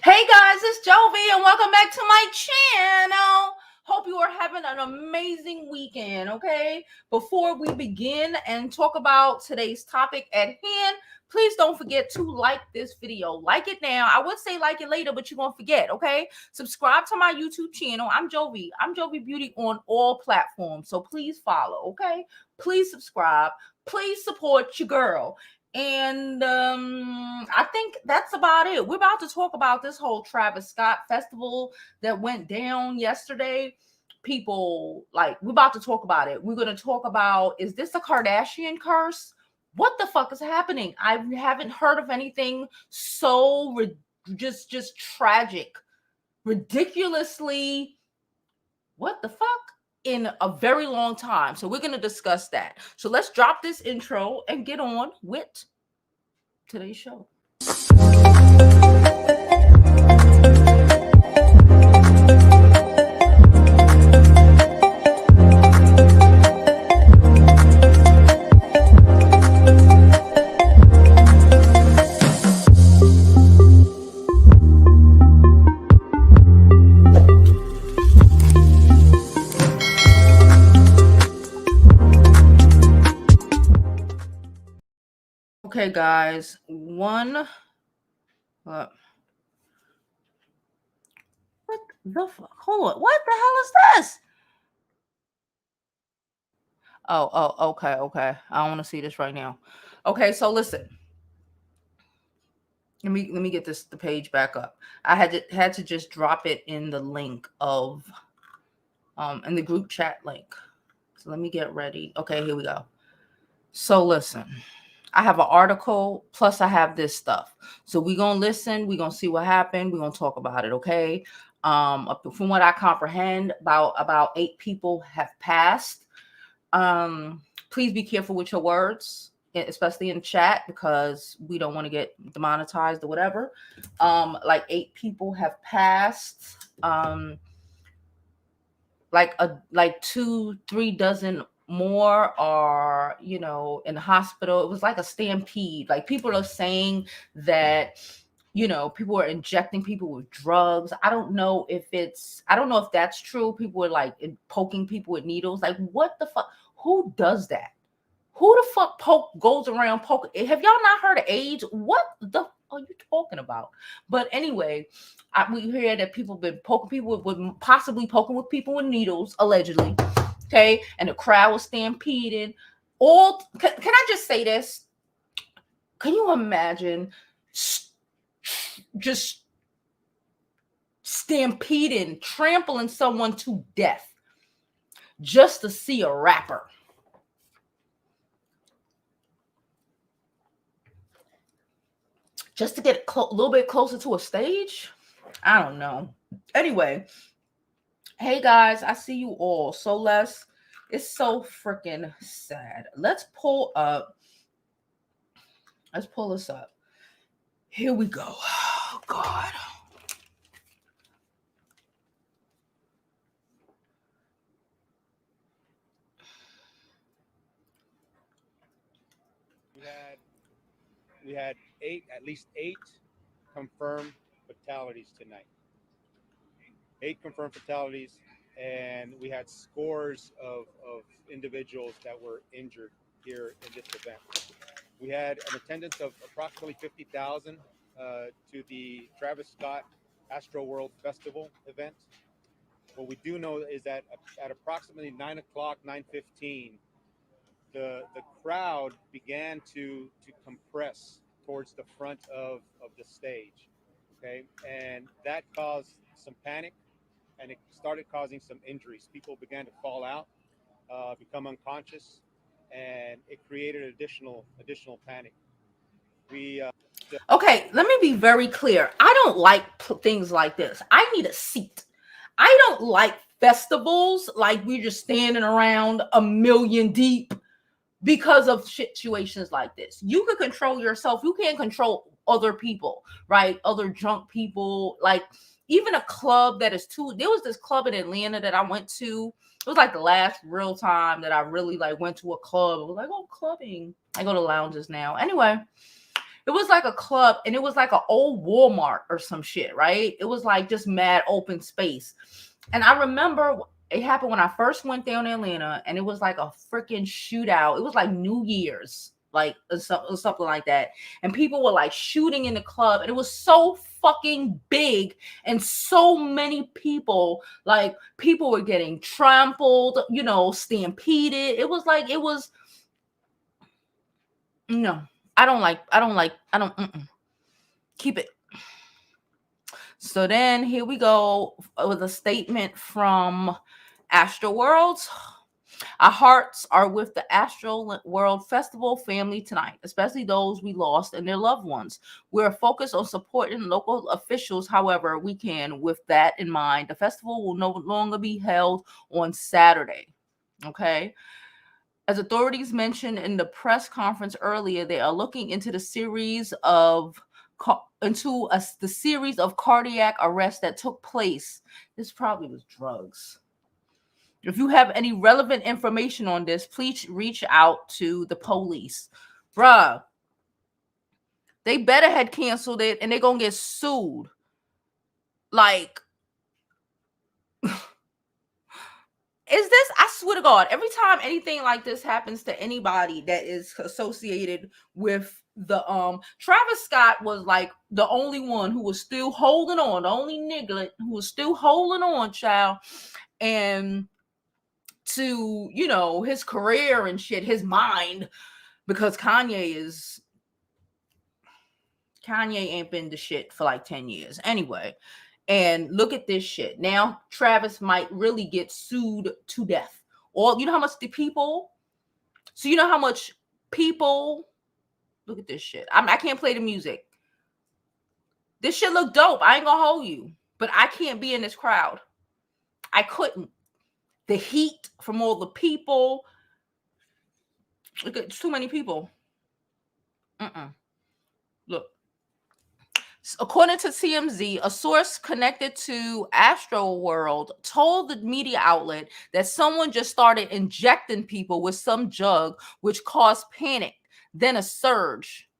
Hey guys, it's Jovi and welcome back to my channel. Hope you are having an amazing weekend, okay? Before we begin and talk about today's topic at hand, please don't forget to like this video. Like it now. I would say like it later, but you're going to forget, okay? Subscribe to my YouTube channel. I'm Jovi. I'm Jovi Beauty on all platforms, so please follow, okay? Please subscribe. Please support your girl. And I think that's about it. We're about to talk about this whole Travis Scott festival that went down yesterday. People, like, we're about to talk about it. We're going to talk about, is this a Kardashian curse? What the fuck is happening? I haven't heard of anything so just tragic, ridiculously, what the fuck, in a very long time. So we're going to discuss that. So let's drop this intro and get on with today's show. Okay, guys, what the fuck? Hold on. What the hell is this? Oh, okay. I don't want to see this right now. Okay, so listen. Let me get the page back up. I had to just drop it in the link of in the group chat link. So let me get ready. Okay, here we go. So listen. I have an article, plus I have this stuff. So we're going to listen. We're going to see what happened. We're going to talk about it, okay? From what I comprehend, about 8 people have passed. Please be careful with your words, especially in chat, because we don't want to get demonetized or whatever. Like 8 people have passed. Like 2-3 dozen more are, in the hospital. It was like a stampede. Like, people are saying that, people are injecting people with drugs. I don't know if that's true. People are like poking people with needles. Like, what the fuck? Who does that? Who the fuck goes around poking? Have y'all not heard of AIDS? What the are you talking about? But anyway, we hear that people have been poking people with possibly poking with people with needles, allegedly. Okay, and the crowd was stampeding. Can I just say this? Can you imagine just stampeding, trampling someone to death just to see a rapper? Just to get a little bit closer to a stage? I don't know. Anyway, hey guys, I see you all. So it's so freaking sad. Let's pull this up. Here we go. Oh, God. We had at least eight confirmed fatalities tonight. 8 confirmed fatalities, and we had scores of individuals that were injured here in this event. We had an attendance of approximately 50,000 to the Travis Scott Astroworld Festival event. What we do know is that at approximately 9 o'clock, 9:15, the crowd began to compress towards the front of the stage, okay? And that caused some panic, and it started causing some injuries. People began to fall out, become unconscious, and it created additional panic. Okay, let me be very clear. I don't like things like this. I need a seat. I don't like festivals like we're just standing around a million deep because of situations like this. You can control yourself. You can't control other people, right? Other drunk people. Like, even a club that is there was this club in Atlanta that I went to. It was like the last real time that I really like went to a club. I was like, oh, clubbing. I go to lounges now. Anyway, It was like a club, and it was like an old Walmart or some shit, right? It was like just mad open space. And I remember it happened when I first went down to Atlanta, and it was like a freaking shootout. It was like New Year's, like or something like that. And people were like shooting in the club, and it was so fucking big, and so many people, like people were getting trampled, you know, stampeded. It was like, it was, no, I don't keep it. So then here we go with a statement from Astroworld. Our hearts are with the Astroworld Festival family tonight, especially those we lost and their loved ones. We're focused on supporting local officials however we can. With that in mind, the festival will no longer be held on Saturday. Okay. As authorities mentioned in the press conference earlier, they are looking into the series of cardiac arrests that took place. This probably was drugs. If you have any relevant information on this, please reach out to the police. Bruh, they better had canceled it, and they're gonna get sued. Like, is this, I swear to God, every time anything like this happens to anybody that is associated with the Travis Scott was like the only one who was still holding on, the only nigga who was still holding on, child, and to, you know, his career and shit, his mind, because Kanye ain't been the shit for like 10 years anyway. And look at this shit. Now Travis might really get sued to death. Or you know how much the people, so you know how much people, look at this shit. I can't play the music. This shit look dope. I ain't gonna hold you. But I can't be in this crowd. I couldn't. The heat from all the people. Look, it's too many people. Look. According to TMZ, a source connected to Astroworld told the media outlet that someone just started injecting people with some drug, which caused panic, then a surge,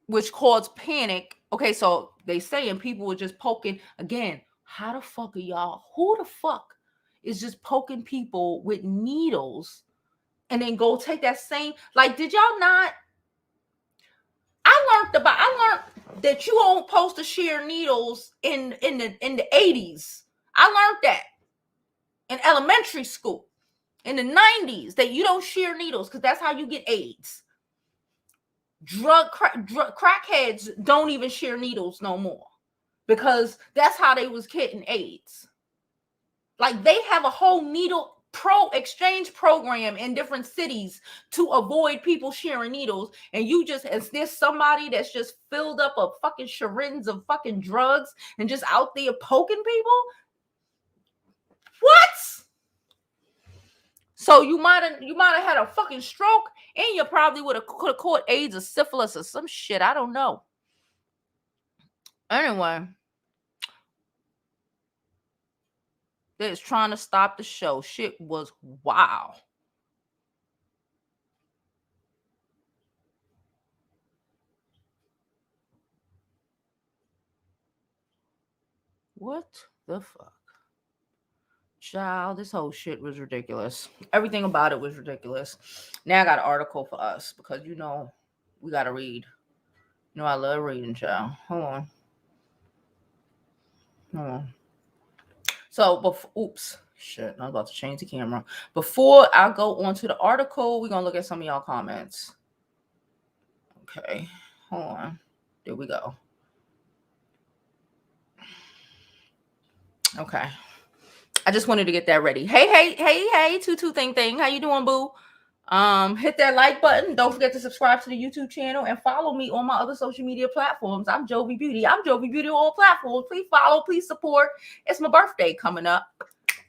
which caused panic. Okay, so they saying people were just poking. Again, how the fuck are y'all? Who the fuck is just poking people with needles and then go take that same, like, did y'all not? I learned that you don't supposed to share needles in the 80s. I learned that in elementary school. In the 90s, that you don't share needles because that's how you get AIDS. Crackheads don't even share needles no more because that's how they was getting AIDS. Like, they have a whole needle exchange program in different cities to avoid people sharing needles, and you just, as there's somebody that's just filled up of fucking syringes of fucking drugs and just out there poking people. What? So you might have had a fucking stroke, and you probably could have caught AIDS or syphilis or some shit. I don't know. Anyway, they're trying to stop the show. Shit was wow. What the fuck? Child, this whole shit was ridiculous. Everything about it was ridiculous. Now I got an article for us because, you know, we got to read. You know, I love reading, child. Hold on. So, oops. Shit, I'm about to change the camera. Before I go on to the article, we're going to look at some of y'all comments. Okay, hold on. There we go. Okay. I just wanted to get that ready. Hey, Tutu Thing. How you doing, boo? Hit that like button. Don't forget to subscribe to the YouTube channel and follow me on my other social media platforms. I'm Jovi Beauty. I'm Jovi Beauty on all platforms. Please follow, please support. It's my birthday coming up.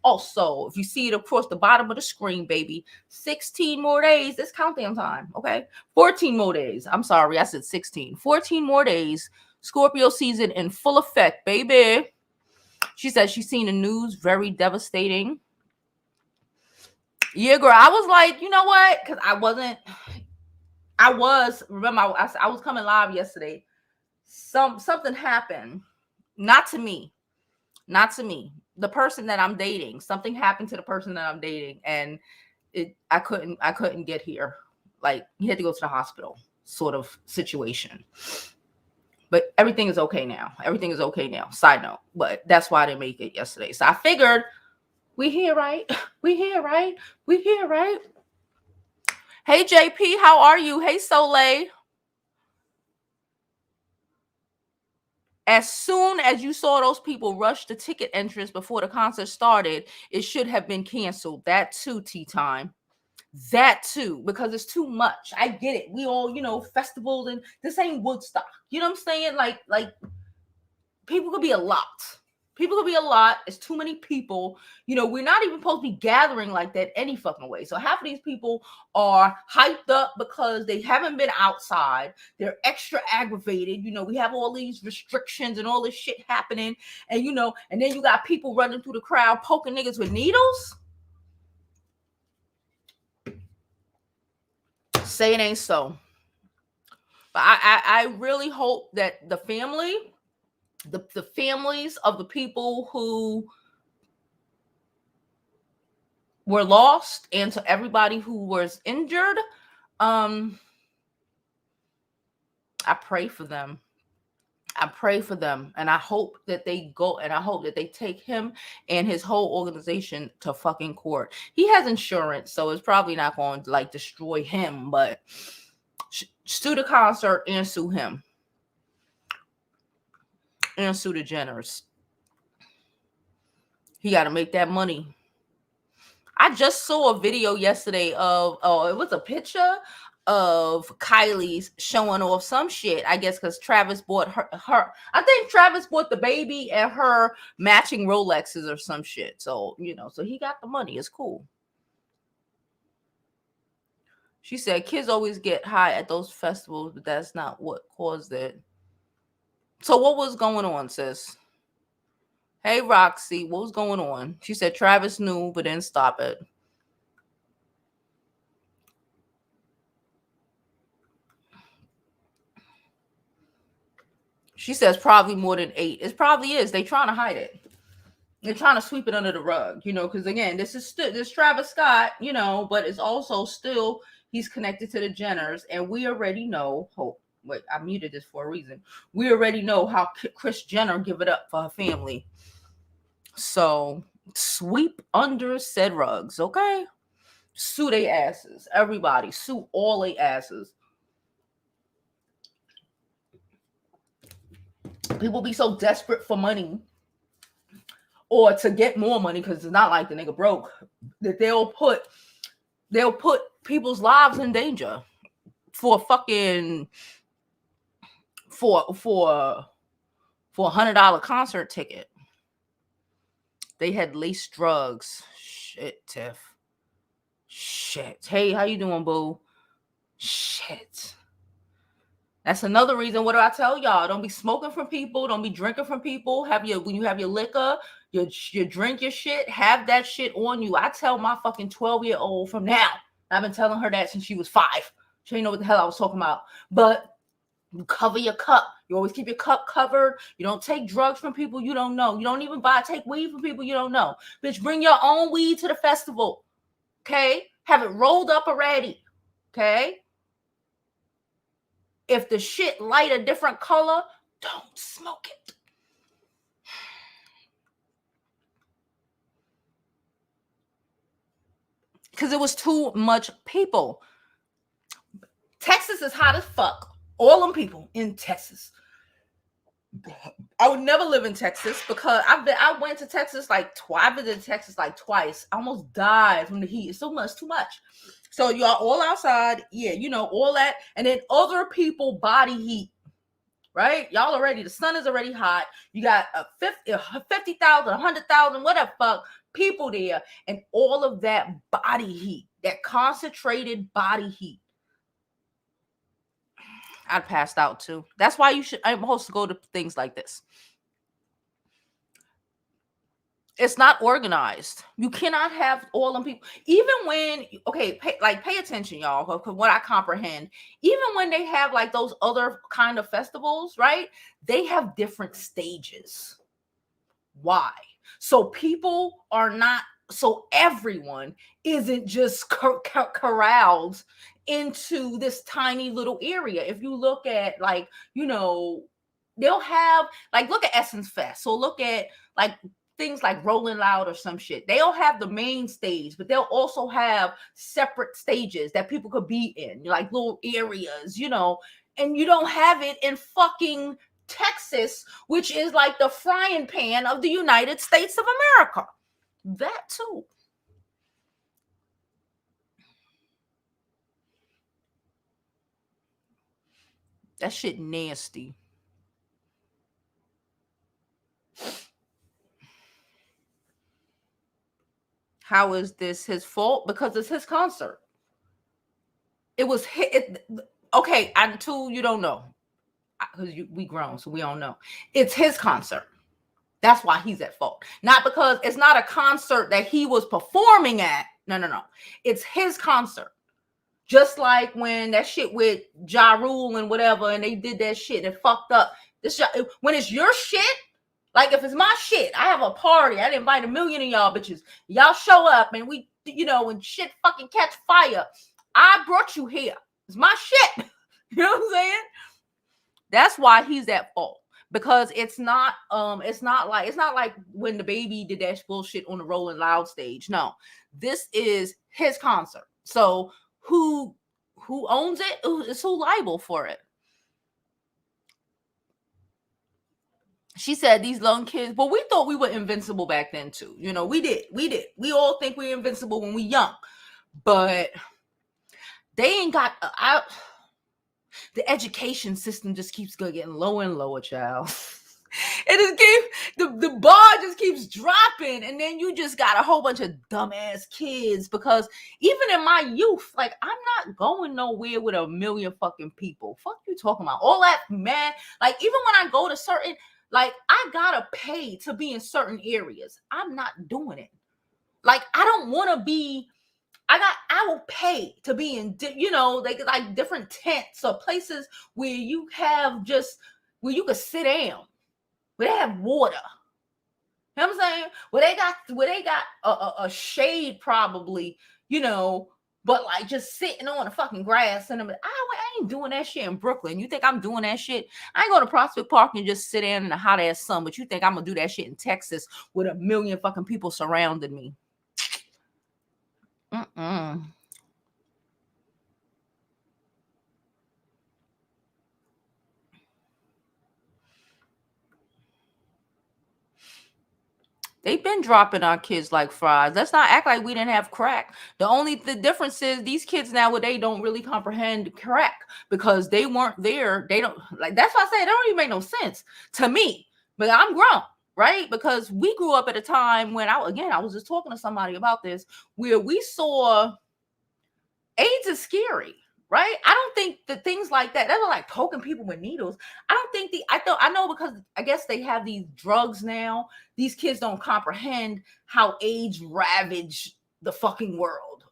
Also, if you see it across the bottom of the screen, baby, 16 more days. It's countdown time, okay? 14 more days. I'm sorry, I said 16. 14 more days. Scorpio season in full effect, baby. She said she's seen the news, very devastating. Yeah, girl. I was like, you know what? Because remember, I was coming live yesterday. Something happened. Not to me. The person that I'm dating. Something happened to the person that I'm dating. And I couldn't get here. Like, he had to go to the hospital, sort of situation. But everything is okay now. Side note. But that's why I didn't make it yesterday. So I figured, we here, right? We here, right? Hey, JP, how are you? Hey, Soleil. As soon as you saw those people rush the ticket entrance before the concert started, it should have been canceled. That too, tea time. That too, because it's too much. I get it. We all, festivals, and this ain't Woodstock. You know what I'm saying? Like people could be a lot. It's too many people. We're not even supposed to be gathering like that any fucking way. So half of these people are hyped up because they haven't been outside. They're extra aggravated. We have all these restrictions and all this shit happening. And, and then you got people running through the crowd poking niggas with needles. Say it ain't so. But I really hope that the families of the people who were lost, and to everybody who was injured, I pray for them. And I hope that they go, and I hope that they take him and his whole organization to fucking court. He has insurance, so it's probably not going to like destroy him, but sue the concert and sue him and sue the Jenners. He got to make that money. I just saw a video yesterday of, it was a picture of Kylie's showing off some shit. I guess because Travis bought her. I think Travis bought the baby and her matching Rolexes or some shit. So, so he got the money. It's cool. She said kids always get high at those festivals, but that's not what caused it. So what was going on, sis? Hey, Roxy, what was going on? She said Travis knew, but didn't stop it. She says probably more than 8. It probably is. They trying to hide it. They're trying to sweep it under the rug, because again, this is this Travis Scott, but it's also still, he's connected to the Jenners, and we already know. Wait, I muted this for a reason. We already know how Kris Jenner give it up for her family. So sweep under said rugs, okay? Sue they asses. Everybody, sue all they asses. People be so desperate for money or to get more money, because it's not like the nigga broke, that they'll put people's lives in danger for fucking for $100 concert ticket. They had laced drugs. Shit, Tiff. Shit. Hey, how you doing, boo? Shit. That's another reason. What do I tell y'all? Don't be smoking from people. Don't be drinking from people. When you have your liquor, you drink your shit, have that shit on you. I tell my fucking 12-year-old from now. I've been telling her that since she was 5. She didn't know what the hell I was talking about. But you cover your cup. You always keep your cup covered. You don't take drugs from people you don't know. You don't even take weed from people you don't know. Bitch, bring your own weed to the festival. Okay? Have it rolled up already. Okay? If the shit light a different color, don't smoke it. Because it was too much people. Texas is hot as fuck. All them people in Texas. I would never live in Texas because I went to Texas like twice. I visited Texas like twice. I almost died from the heat. It's so much, too much. So y'all all outside, yeah, all that, and then other people body heat, right? Y'all already, the sun is already hot. You got 50,000, 100,000, whatever fuck people there, and all of that body heat, that concentrated body heat. I'd passed out too. That's why I'm supposed to go to things like this. It's not organized. You cannot have all them people. Even when, okay, pay attention, y'all, because what I comprehend, even when they have like those other kind of festivals, right? They have different stages. Why? So people are not, so everyone isn't just corralled into this tiny little area. If you look at like, they'll have like, look at Essence Fest. So look at like things like Rolling Loud or some shit. They'll have the main stage, but they'll also have separate stages that people could be in, like little areas, and you don't have it in fucking Texas, which is like the frying pan of the United States of America. That too. That shit nasty. How is this his fault? Because it's his concert. It was okay. Until you don't know, because we grown, so we don't know. It's his concert. That's why he's at fault. Not because it's not a concert that he was performing at. No. It's his concert. Just like when that shit with Ja Rule and whatever, and they did that shit and fucked up. When it's your shit, like if it's my shit, I have a party. I invite 1 million of y'all bitches. Y'all show up and we, when shit fucking catch fire, I brought you here. It's my shit. You know what I'm saying? That's why he's at fault. Because it's not like when the baby did that bullshit on the Rolling Loud stage. No, this is his concert. So who owns it? Is who liable for it? She said these young kids, but we thought we were invincible back then too. We did. We all think we're invincible when we young, but they ain't got the education system just keeps getting lower and lower, child. It just keeps the bar just keeps dropping, and then you just got a whole bunch of dumbass kids. Because even in my youth, like I'm not going nowhere with 1 million fucking people. Fuck you talking about all that, man. Like even when I go to certain, like I gotta pay to be in certain areas. I'm not doing it. Like I don't want to be. I will pay to be in, like different tents or places where you have where you could sit down, where they have water. You know what I'm saying? Where they got a shade probably, but like just sitting on the fucking grass. And I ain't doing that shit in Brooklyn. You think I'm doing that shit? I ain't go to Prospect Park and just sit in the hot ass sun. But you think I'm gonna do that shit in Texas with 1 million fucking people surrounding me? They've been dropping our kids like fries. Let's not act like we didn't have crack. The difference is these kids nowadays don't really comprehend crack because they weren't there. They don't like. That's why I say it don't even make no sense to me. But I'm grown, right? Because we grew up at a time when I was just talking to somebody about this, where we saw AIDS is scary. Right? I don't think the things like that are like poking people with needles. I know because I guess they have these drugs now. These kids don't comprehend how AIDS ravaged the fucking world,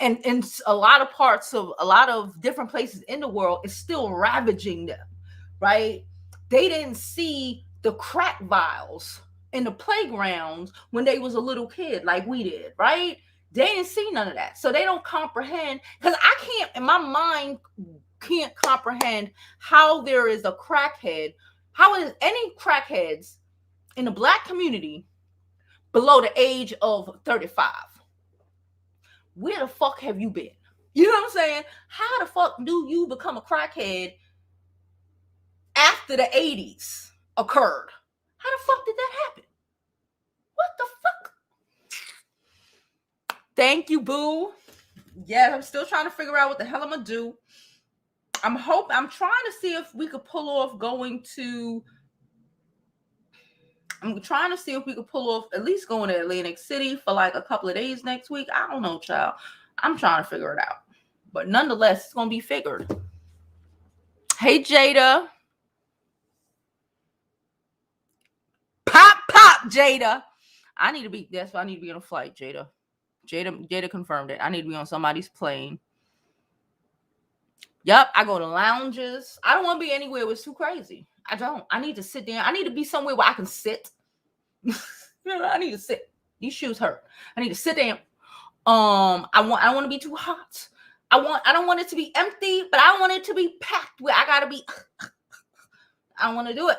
and in a lot of parts of a lot of different places in the world, it's still ravaging them, right? They didn't see the crack vials in the playgrounds when they was a little kid like we did, right? They didn't see none of that. So they don't comprehend, because I can't, in my mind, can't comprehend how there is a crackhead, how is any crackheads in the Black community below the age of 35. Where the fuck have you been? You know what I'm saying? How the fuck do you become a crackhead after the 80s occurred? How the fuck did that happen? What the fuck? Thank you, boo. Yeah, I'm still trying to figure out what the hell I'm gonna do. I'm trying to see if we could pull off I'm trying to see if we could pull off at least going to Atlantic City for like a couple of days next week. I don't know, child. I'm trying to figure it out. But nonetheless, it's gonna be figured. Hey, Jada. Pop, Jada. I need to be. That's why I need to be on a flight, Jada. Jada confirmed it. I need to be on somebody's plane. Yep, I go to lounges. I don't want to be anywhere where it's too crazy. I don't. I need to sit down. I need to be somewhere where I can sit. I need to sit. These shoes hurt. I need to sit down. I don't want to be too hot. I don't want it to be empty, but I want it to be packed where I gotta be. I don't want to do it.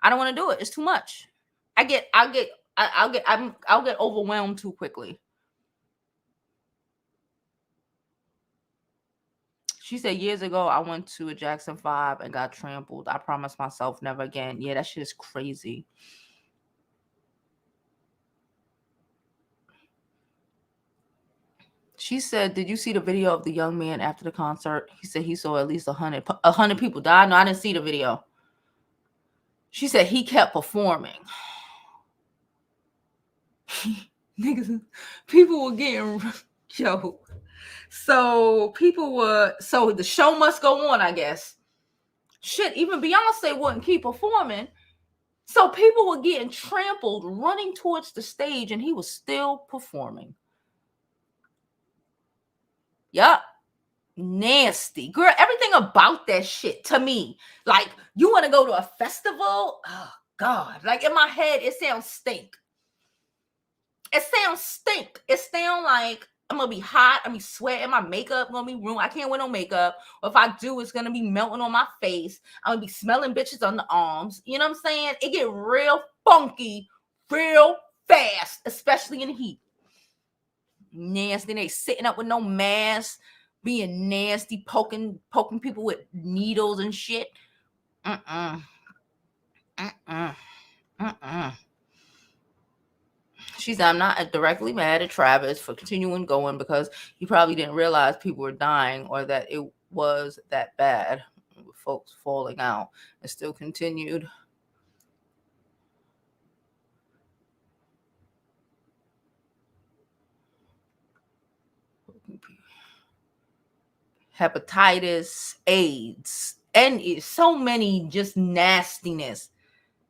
I don't want to do it. It's too much. I'll get overwhelmed too quickly. She said years ago I went to a Jackson 5 and got trampled. I promised myself never again. Yeah, that shit is crazy. She said, did you see the video of the young man after the concert? He said he saw at least 100 people die. No, I didn't see the video. She said he kept performing. Niggas, people were getting, yo. So the show must go on, I guess. Shit, even Beyonce wouldn't keep performing. So people were getting trampled, running towards the stage, and he was still performing. Yup. Nasty. Girl, everything about that shit to me. Like, you want to go to a festival? Oh, God. Like, in my head, it sounds stink. It sounds like I'm going to be hot. I'm going to be sweating. My makeup going to be ruined. I can't wear no makeup. Or if I do, it's going to be melting on my face. I'm going to be smelling bitches on the arms. You know what I'm saying? It get real funky real fast, especially in the heat. Nasty. They sitting up with no mask, being nasty, poking people with needles and shit. She said, I'm not directly mad at Travis for continuing going because he probably didn't realize people were dying or that it was that bad. With folks falling out and still continued. Hepatitis, AIDS, and so many just nastiness.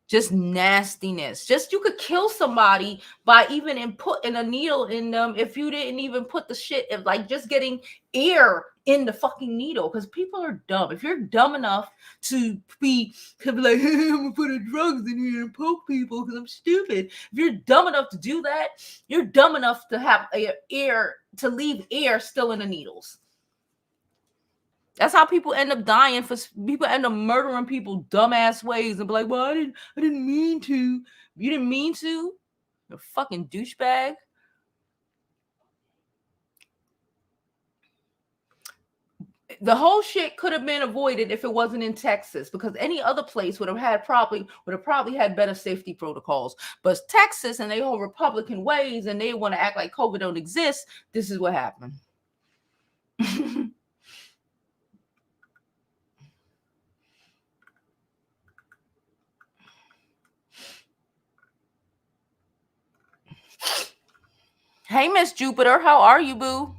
Just you could kill somebody by even putting a needle in them if you didn't even put the shit of like just getting air in the fucking needle, because people are dumb. If you're dumb enough to be like, hey, I'm gonna put the drugs in here and poke people because I'm stupid. If you're dumb enough to do that, you're dumb enough to have leave air still in the needles. That's how people end up dying. People end up murdering people dumbass ways and be like, well, I didn't mean to. You didn't mean to? You're a fucking douchebag. The whole shit could have been avoided if it wasn't in Texas, because any other place would have probably had better safety protocols. But Texas and they whole Republican ways, and they want to act like COVID don't exist. This is what happened. Hey, Miss Jupiter, how are you, boo?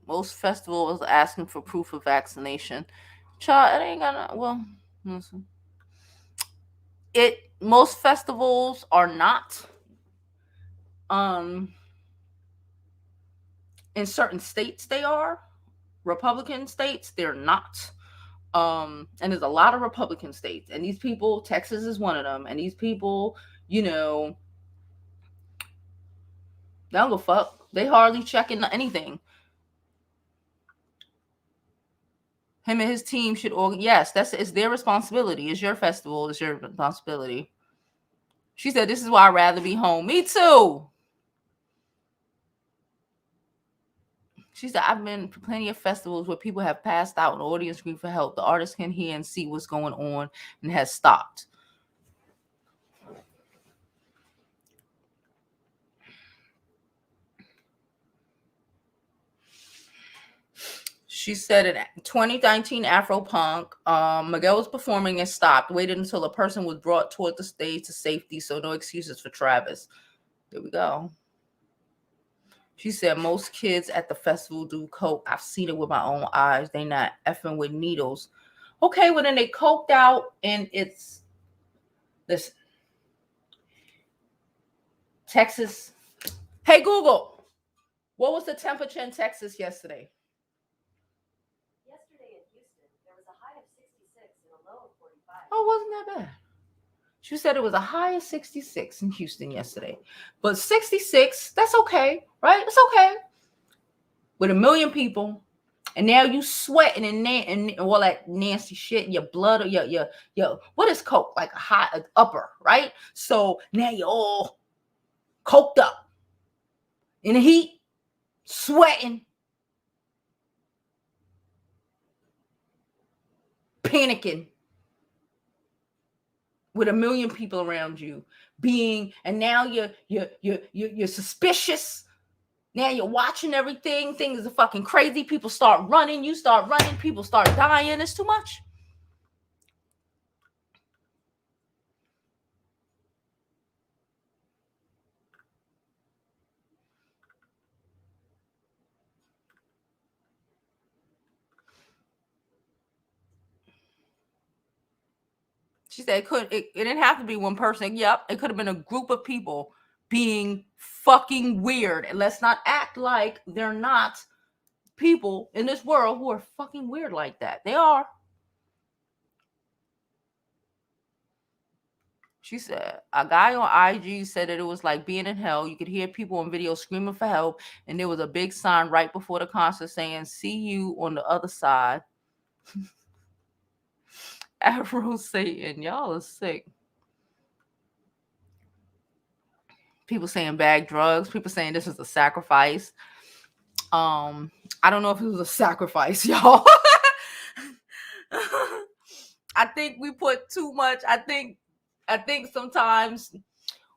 Most festivals asking for proof of vaccination. Child, it ain't gonna. Well, listen. Most festivals are not. In certain states, they are. Republican states, they're not. And there's a lot of Republican states, and these people, Texas is one of them, and these people, they don't go fuck. They hardly checking anything. Him and his team should yes, it's their responsibility. It's your festival, it's your responsibility. She said, this is why I'd rather be home. Me too. She said, I've been to plenty of festivals where people have passed out and the audience scream for help. The artist can hear and see what's going on and has stopped. She said in 2019 Afropunk, Miguel was performing and stopped, waited until a person was brought toward the stage to safety, so no excuses for Travis. There we go. She said most kids at the festival do coke. I've seen it with my own eyes. They not effing with needles. Okay, well then they coked out and it's this Texas. Hey Google, what was the temperature in Texas yesterday? Yesterday in Houston, there was a high of 66 and a low of 45. Oh, wasn't that bad. She said it was a high of 66 in Houston yesterday. But 66, that's okay, right? It's okay. With 1 million people, and now you sweating and all that nasty shit in your blood or your what is coke? Like a hot upper, right? So now you're all coked up in the heat, sweating, panicking with 1 million people around you and now you're suspicious. Now you're watching everything. Things are fucking crazy. People start running. You start running. People start dying. It's too much. She said it didn't have to be one person. Yep, it could have been a group of people being fucking weird. And let's not act like they're not people in this world who are fucking weird like that. They are. She said a guy on IG said that it was like being in hell. You could hear people on video screaming for help, and there was a big sign right before the concert saying, "See you on the other side." Afro Satan, y'all are sick. People saying bag drugs. People saying this was a sacrifice. I don't know if it was a sacrifice, y'all. I think we put too much. I think sometimes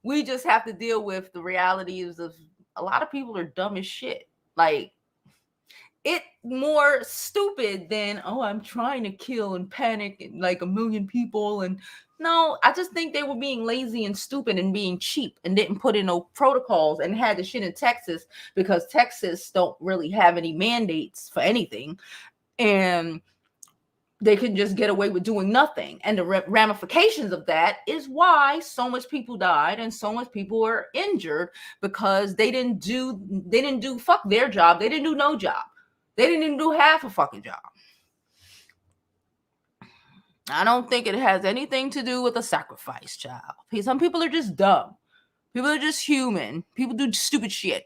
we just have to deal with the realities of a lot of people are dumb as shit. Like, it more stupid than, oh, I'm trying to kill and panic and like 1 million people. And no, I just think they were being lazy and stupid and being cheap and didn't put in no protocols and had the shit in Texas because Texas don't really have any mandates for anything. And they can just get away with doing nothing. And the ramifications of that is why so much people died and so much people were injured, because they didn't do fuck their job. They didn't do no job. They didn't even do half a fucking job. I don't think it has anything to do with a sacrifice, child. Some people are just dumb. People are just human. People do stupid shit.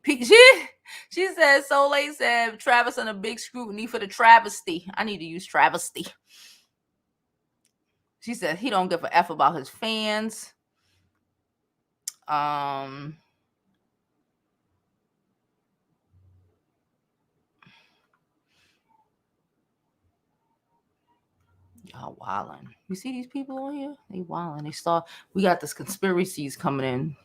She said, Soleil said, Travis on a big scrutiny for the travesty. I need to use travesty. She said he don't give a F about his fans. Y'all wildin'. You see these people on here? They wildin'. We got this conspiracies coming in.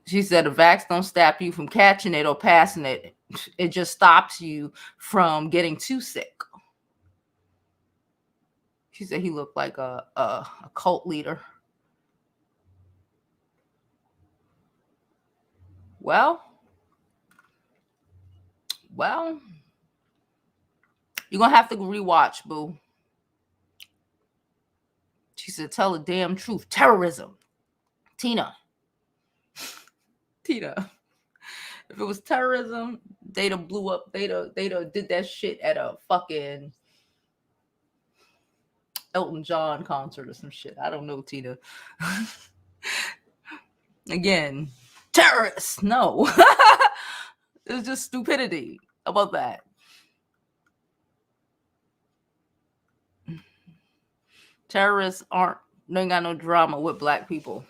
She said the vax don't stop you from catching it or passing it. It just stops you from getting too sick. She said he looked like a cult leader. Well, you're going to have to rewatch, boo. She said, tell the damn truth. Terrorism. Tina. If it was terrorism, they'd have blew up. They'd have did that shit at a fucking Elton John concert or some shit. I don't know, Tina. Again, terrorists. No. It was just stupidity. How about that? Terrorists they ain't got no drama with black people.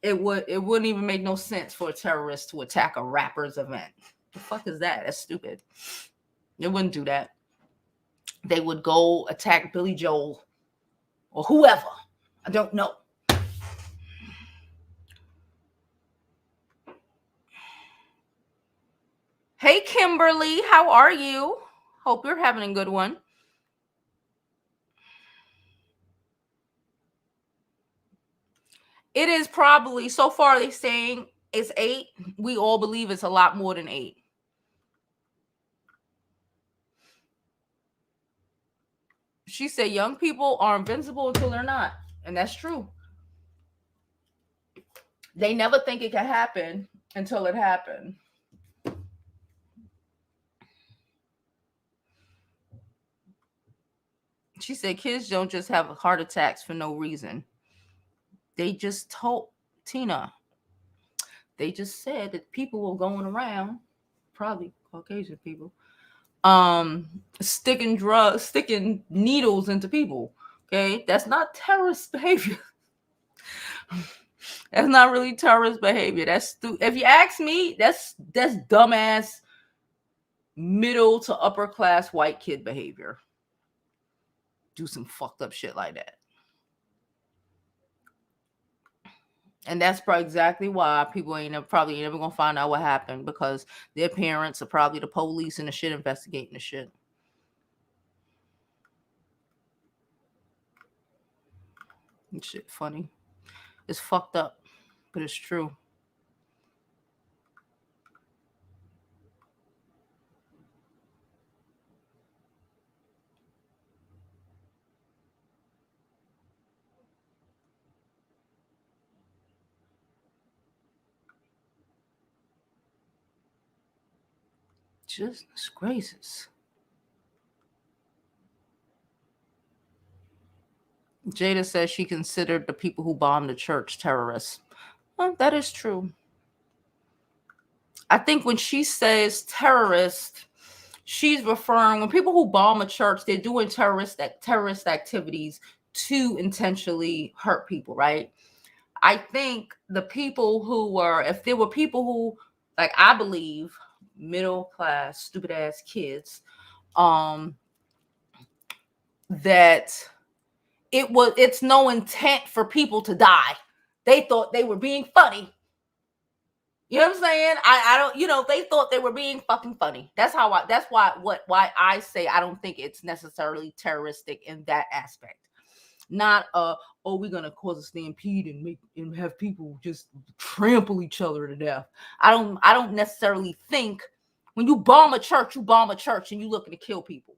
It wouldn't even make no sense for a terrorist to attack a rapper's event. The fuck is that? That's stupid. They wouldn't do that. They would go attack Billy Joel or whoever. I don't know. Hey, Kimberly, how are you? Hope you're having a good one. It is probably, so far they're saying it's 8. We all believe it's a lot more than 8. She said young people are invincible until they're not. And that's true. They never think it can happen until it happened. She said kids don't just have heart attacks for no reason. They just told Tina, they just said that people were going around, probably Caucasian people, sticking needles into people. Okay, that's not terrorist behavior. That's not really terrorist behavior. That's if you ask me, that's dumbass middle to upper class white kid behavior. Do some fucked up shit like that. And that's probably exactly why people probably never gonna find out what happened, because their parents are probably the police and the shit investigating the shit. And shit funny. It's fucked up, but it's true. Just gracious. Jada says she considered the people who bombed the church terrorists. Well, that is true. I think when she says terrorist, she's referring, when people who bomb a church, they're doing terrorist activities to intentionally hurt people, right? I think the people who were, if there were people who, like, I believe middle class stupid ass kids, that it's no intent for people to die. They thought they were being funny. You know what I'm saying? I don't, they thought they were being fucking funny. That's why I say I don't think it's necessarily terroristic in that aspect. Not we're gonna cause a stampede and have people just trample each other to death. I don't necessarily think when you bomb a church and you looking to kill people,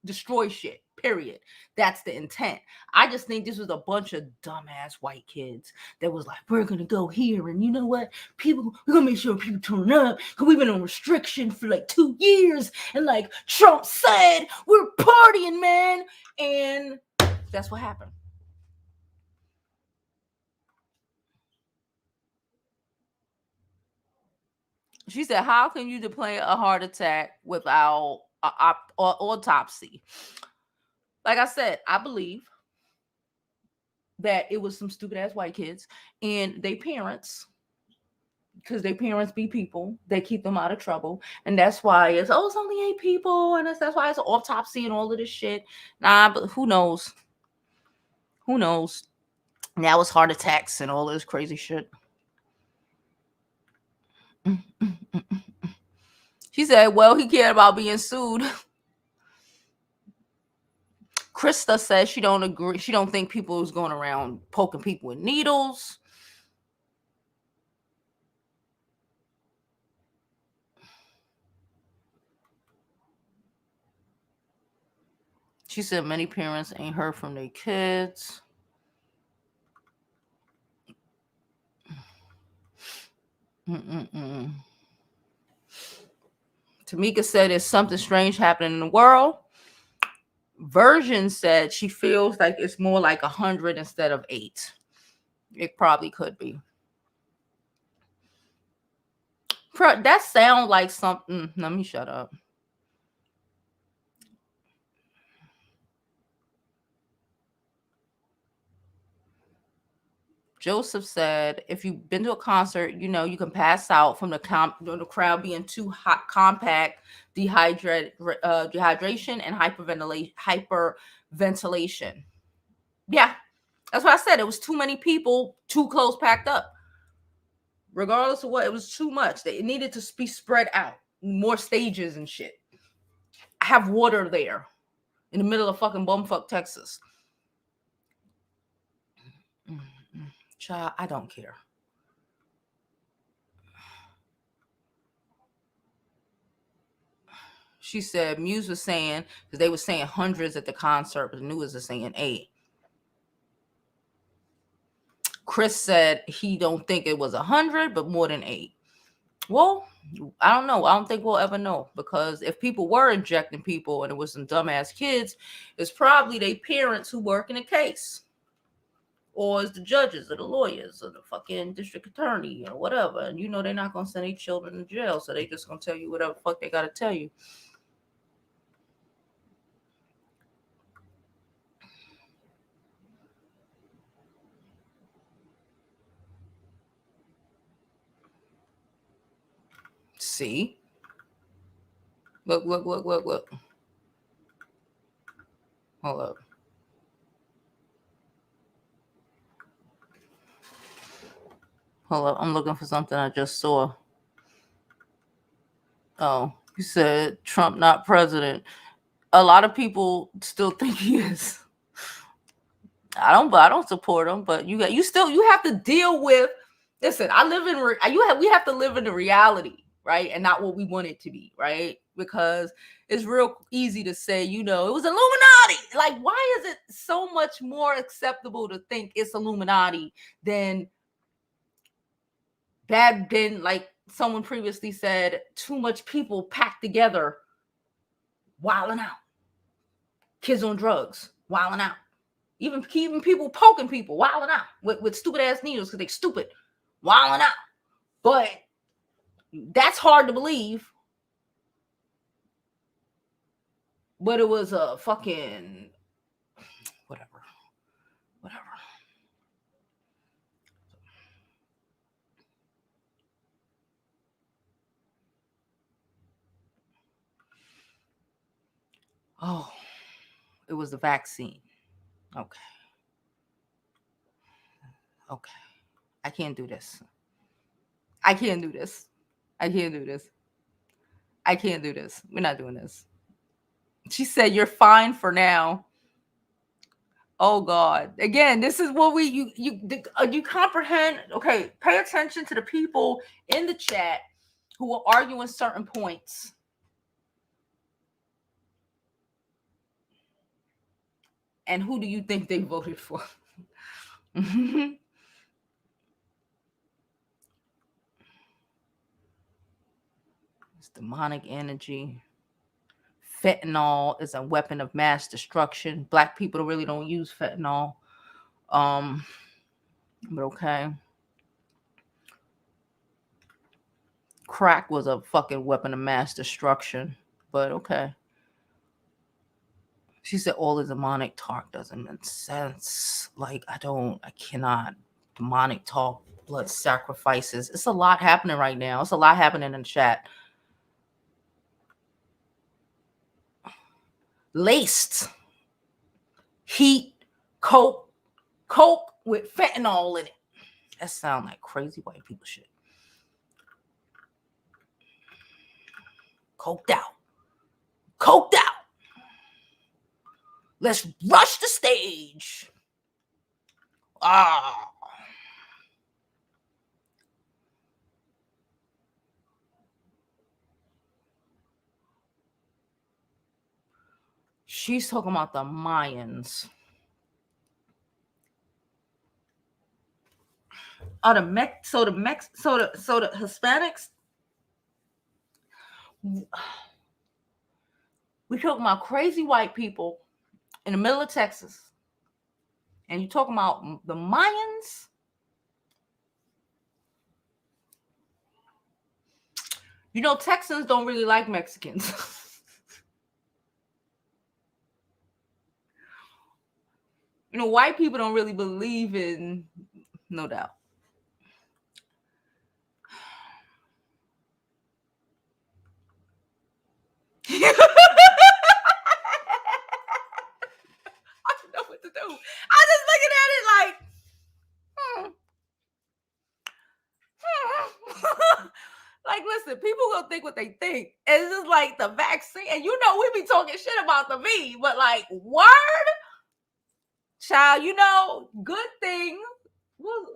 destroy shit, period. That's the intent. I just think this was a bunch of dumbass white kids that was like, we're gonna go here, and you know what, we're gonna make sure people turn up, because we've been on restriction for like 2 years, and like Trump said, we're partying, man. And that's what happened. She said, how can you delay a heart attack without autopsy? Like I said, I believe that it was some stupid ass white kids and their parents, because their parents be people, they keep them out of trouble. And that's why it's only 8 people. And that's why it's an autopsy and all of this shit. Nah, but who knows? Who knows? Now it's heart attacks and all this crazy shit. She said, well, he cared about being sued. Krista says she don't agree. She don't think people is going around poking people with needles. She said many parents ain't heard from their kids. Tamika said there's something strange happening in the world. Version said she feels like it's more like 100 instead of 8. It probably could be. That sounds like something. Let me shut up. Joseph said, if you've been to a concert, you know you can pass out from the crowd being too hot, compact, dehydration, and hyperventilation. Yeah, that's what I said. It was too many people, too close, packed up. Regardless of what, it was too much. It needed to be spread out, more stages and shit. I have water there in the middle of fucking bumfuck Texas. Child, I don't care. She said Muse was saying, because they were saying hundreds at the concert, but News was saying 8. Chris said he don't think it was 100, but more than 8. Well, I don't know. I don't think we'll ever know, because if people were injecting people and it was some dumbass kids, it's probably their parents who work in the case, or it's the judges or the lawyers or the fucking district attorney or whatever. And they're not gonna send their children to jail, so they just gonna tell you whatever the fuck they gotta tell you. See? Look. Hold up. I'm looking for something I just saw. Oh, you said Trump not president. A lot of people still think he is. I don't support him, but you have to deal with. Listen, we have to live in the reality, right, and not what we want it to be, right? Because it's real easy to say, it was Illuminati. Like, why is it so much more acceptable to think it's Illuminati than like someone previously said, too much people packed together, wilding out, kids on drugs, wilding out. Even people poking people, wilding out with stupid ass needles because they stupid, wilding out. But that's hard to believe. But it was a fucking whatever. Oh, it was the vaccine. Okay. I can't do this. We're not doing this. She said, "You're fine for now." Oh God! Again, this is what you comprehend. Okay, pay attention to the people in the chat who are arguing certain points. And who do you think they voted for? It's demonic energy. Fentanyl is a weapon of mass destruction. Black people really don't use fentanyl. But okay. Crack was a fucking weapon of mass destruction. But okay. She said all the demonic talk doesn't make sense. Like, I cannot. Demonic talk, blood sacrifices. It's a lot happening right now. It's a lot happening in the chat. Laced. Heat, coke with fentanyl in it. That sounds like crazy white people shit. Coked out. Let's rush the stage. She's talking about the Mayans. Oh, the Hispanics. We're talking about crazy white people in the middle of Texas. And you're talking about the Mayans? Texans don't really like Mexicans. White people don't really believe in, no doubt. I don't know what to do. I'm just looking at it like, like, listen, people gonna think what they think. It's just like the vaccine, and we be talking shit about the V, but like, word, child, good thing.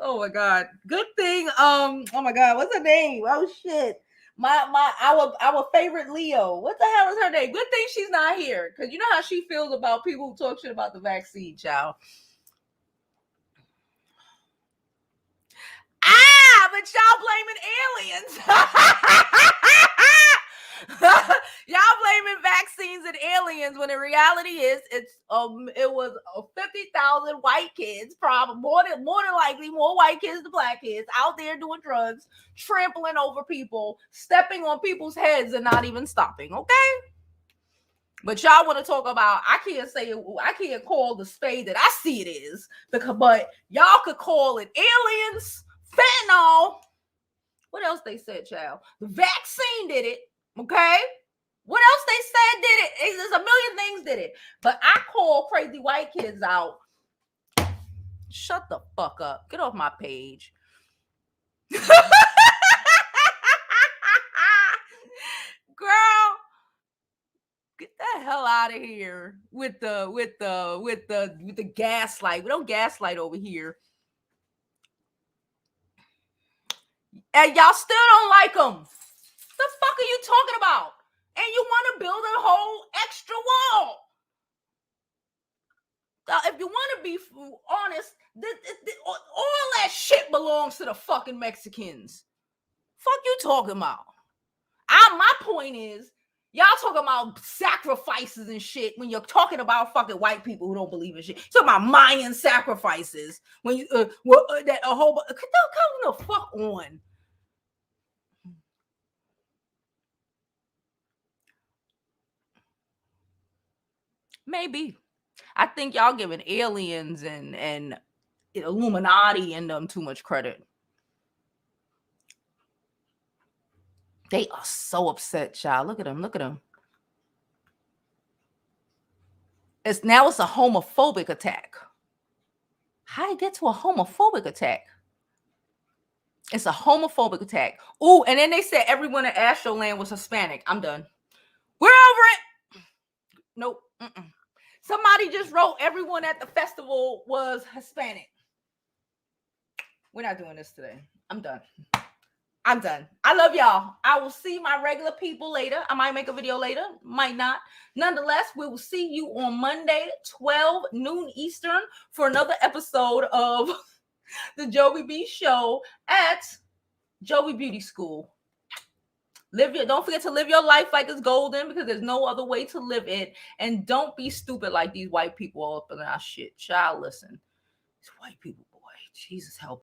Oh my God, good thing. Oh my God, what's her name? Oh shit, our favorite Leo. What the hell is her name? Good thing she's not here, because you know how she feels about people who talk shit about the vaccine, child. But y'all blaming aliens. Y'all blaming vaccines and aliens when the reality is it was 50,000 white kids, probably more than likely more white kids than black kids out there doing drugs, trampling over people, stepping on people's heads and not even stopping. Okay. But y'all want to talk about, I can't call the spade that I see it is, but y'all could call it aliens, fentanyl. What else they said, child? The vaccine did it, okay? What else they said did it? There's a million things did it. But I call crazy white kids out. Shut the fuck up. Get off my page. Girl, get the hell out of here with the gaslight. We don't gaslight over here. And y'all still don't like them. The fuck are you talking about? And you want to build a whole extra wall. If you want to be honest, all that shit belongs to the fucking Mexicans. Fuck you talking about? My point is, y'all talking about sacrifices and shit when you're talking about fucking white people who don't believe in shit. You're talking about Mayan sacrifices when you that a whole come the fuck on. Maybe. I think y'all giving aliens and Illuminati and them too much credit. They are so upset, child. Look at them. It's a homophobic attack. How did it get to a homophobic attack? It's a homophobic attack. Ooh, and then they said everyone at Astroland was Hispanic. I'm done. We're over it. Nope. Somebody just wrote everyone at the festival was Hispanic. We're not doing this today. I'm done. I love y'all. I will see my regular people later. I might make a video later. Might not. Nonetheless, we will see you on Monday, 12 noon Eastern, for another episode of the Jovi B Show at Jovi Beauty School. Don't forget to live your life like it's golden, because there's no other way to live it. And don't be stupid like these white people all up in our shit. Child, listen. These white people, boy, Jesus help us.